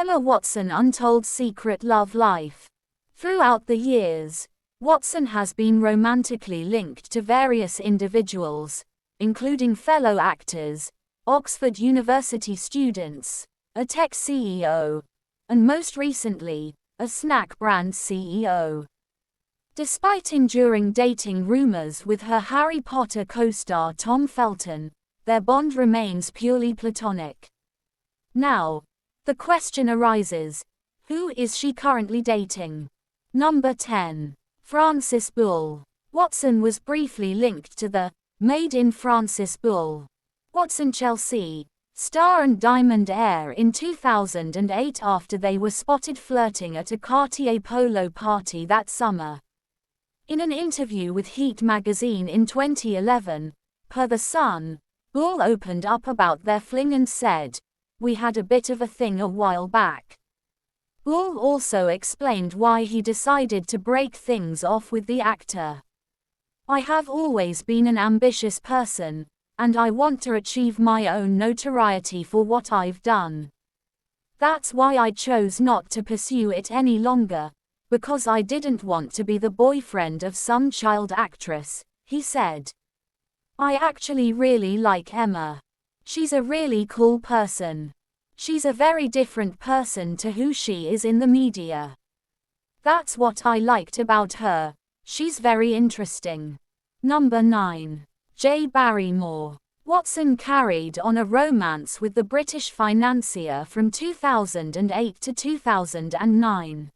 Emma Watson Untold Secret Love Life. Throughout the years, Watson has been romantically linked to various individuals, including fellow actors, Oxford University students, a tech CEO, and most recently, a snack brand CEO. Despite enduring dating rumors with her Harry Potter co-star Tom Felton, their bond remains purely platonic. Now, the question arises, who is she currently dating? Number 10. Francis Bull. Watson was briefly linked to the Made in Francis Bull. Watson Chelsea, star and Diamond heir in 2008 after they were spotted flirting at a Cartier polo party that summer. In an interview with Heat magazine in 2011, per The Sun, Bull opened up about their fling and said, "We had a bit of a thing a while back." Bull also explained why he decided to break things off with the actor. "I have always been an ambitious person, and I want to achieve my own notoriety for what I've done. That's why I chose not to pursue it any longer, because I didn't want to be the boyfriend of some child actress," he said. "I actually really like Emma. She's a really cool person. She's a very different person to who she is in the media. That's what I liked about her. She's very interesting." Number 9. Jay Barrymore. Watson carried on a romance with the British financier from 2008 to 2009.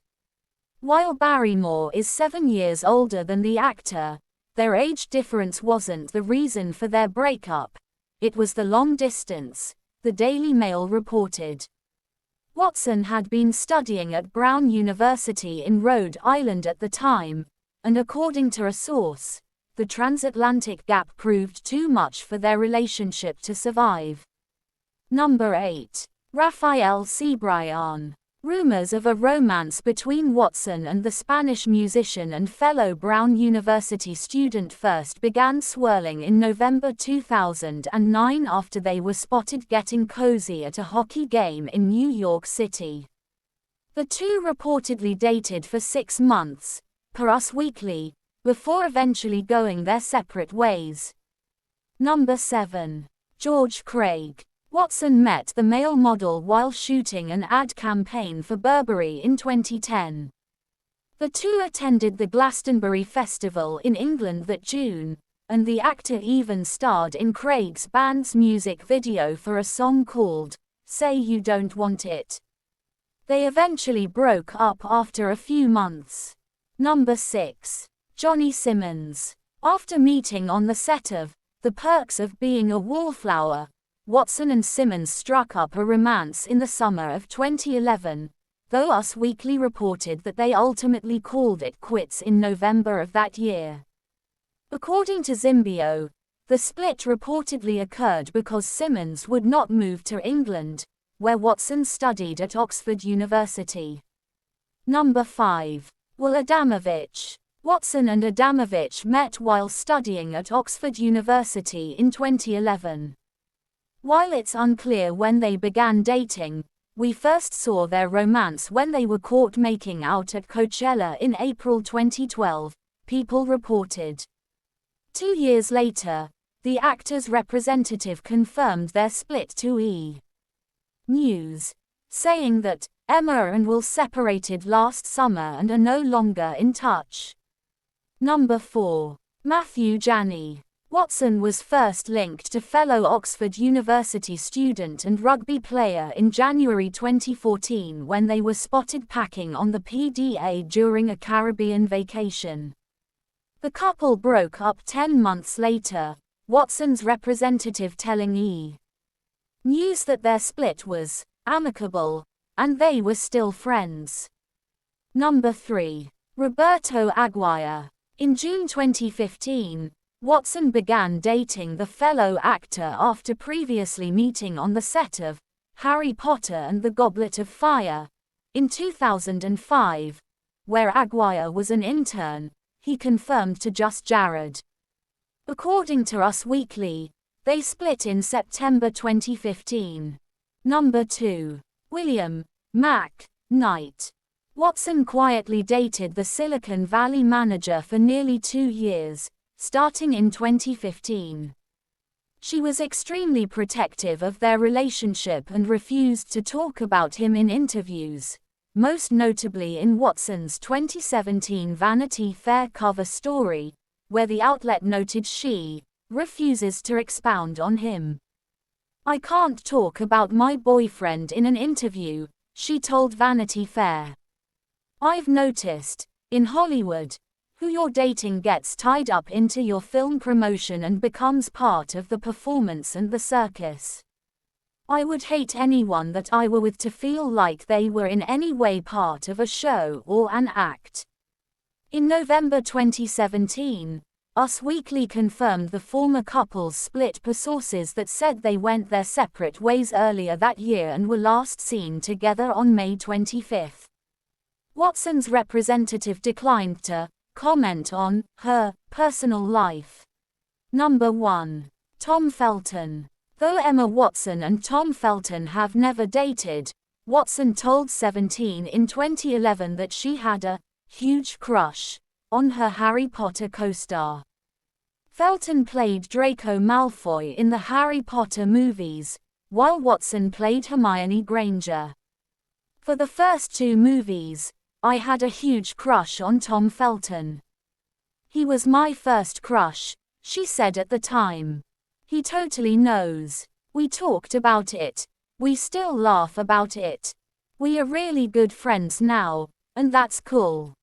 While Barrymore is 7 years older than the actor, their age difference wasn't the reason for their breakup. It was the long distance, the Daily Mail reported. Watson had been studying at Brown University in Rhode Island at the time, and according to a source, the transatlantic gap proved too much for their relationship to survive. Number 8. Rafael Cebrián. Rumors of a romance between Watson and the Spanish musician and fellow Brown University student first began swirling in November 2009 after they were spotted getting cozy at a hockey game in New York City. The two reportedly dated for 6 months, per Us Weekly, before eventually going their separate ways. Number 7. George Craig. Watson met the male model while shooting an ad campaign for Burberry in 2010. The two attended the Glastonbury Festival in England that June, and the actor even starred in Craig's band's music video for a song called "Say You Don't Want It." They eventually broke up after a few months. Number 6. Johnny Simmons. After meeting on the set of The Perks of Being a Wallflower, Watson and Simmons struck up a romance in the summer of 2011, though Us Weekly reported that they ultimately called it quits in November of that year. According to Zimbio, the split reportedly occurred because Simmons would not move to England, where Watson studied at Oxford University. Number 5. Will Adamovich. Watson and Adamovich met while studying at Oxford University in 2011. While it's unclear when they began dating, we first saw their romance when they were caught making out at Coachella in April 2012, People reported. 2 years later, the actor's representative confirmed their split to E! News, saying that Emma and Will separated last summer and are no longer in touch. Number 4. Matthew Janney. Watson was first linked to fellow Oxford University student and rugby player in January 2014 when they were spotted packing on the PDA during a Caribbean vacation. The couple broke up 10 months later, Watson's representative telling E! News that their split was amicable, and they were still friends. Number 3. Roberto Aguirre. In June 2015, Watson began dating the fellow actor after previously meeting on the set of Harry Potter and the Goblet of Fire in 2005, where Aguirre was an intern, he confirmed to Just Jared. According to Us Weekly, they split in September 2015. Number 2. William Mac. Knight. Watson quietly dated the Silicon Valley manager for nearly 2 years, starting in 2015. She was extremely protective of their relationship and refused to talk about him in interviews, most notably in Watson's 2017 Vanity Fair cover story, where the outlet noted she refuses to expound on him. "I can't talk about my boyfriend in an interview," she told Vanity Fair. "I've noticed, in Hollywood, who you're dating gets tied up into your film promotion and becomes part of the performance and the circus. I would hate anyone that I were with to feel like they were in any way part of a show or an act." In November 2017, Us Weekly confirmed the former couple's split per sources that said they went their separate ways earlier that year and were last seen together on May 25. Watson's representative declined to comment on her personal life. Number 1. Tom Felton. Though Emma Watson and Tom Felton have never dated, Watson told 17 in 2011 that she had a huge crush on her Harry Potter co-star. Felton played Draco Malfoy in the Harry Potter movies, while Watson played Hermione Granger. "For the first 2 movies, I had a huge crush on Tom Felton. He was my first crush," she said at the time. "He totally knows. We talked about it. We still laugh about it. We are really good friends now, and that's cool."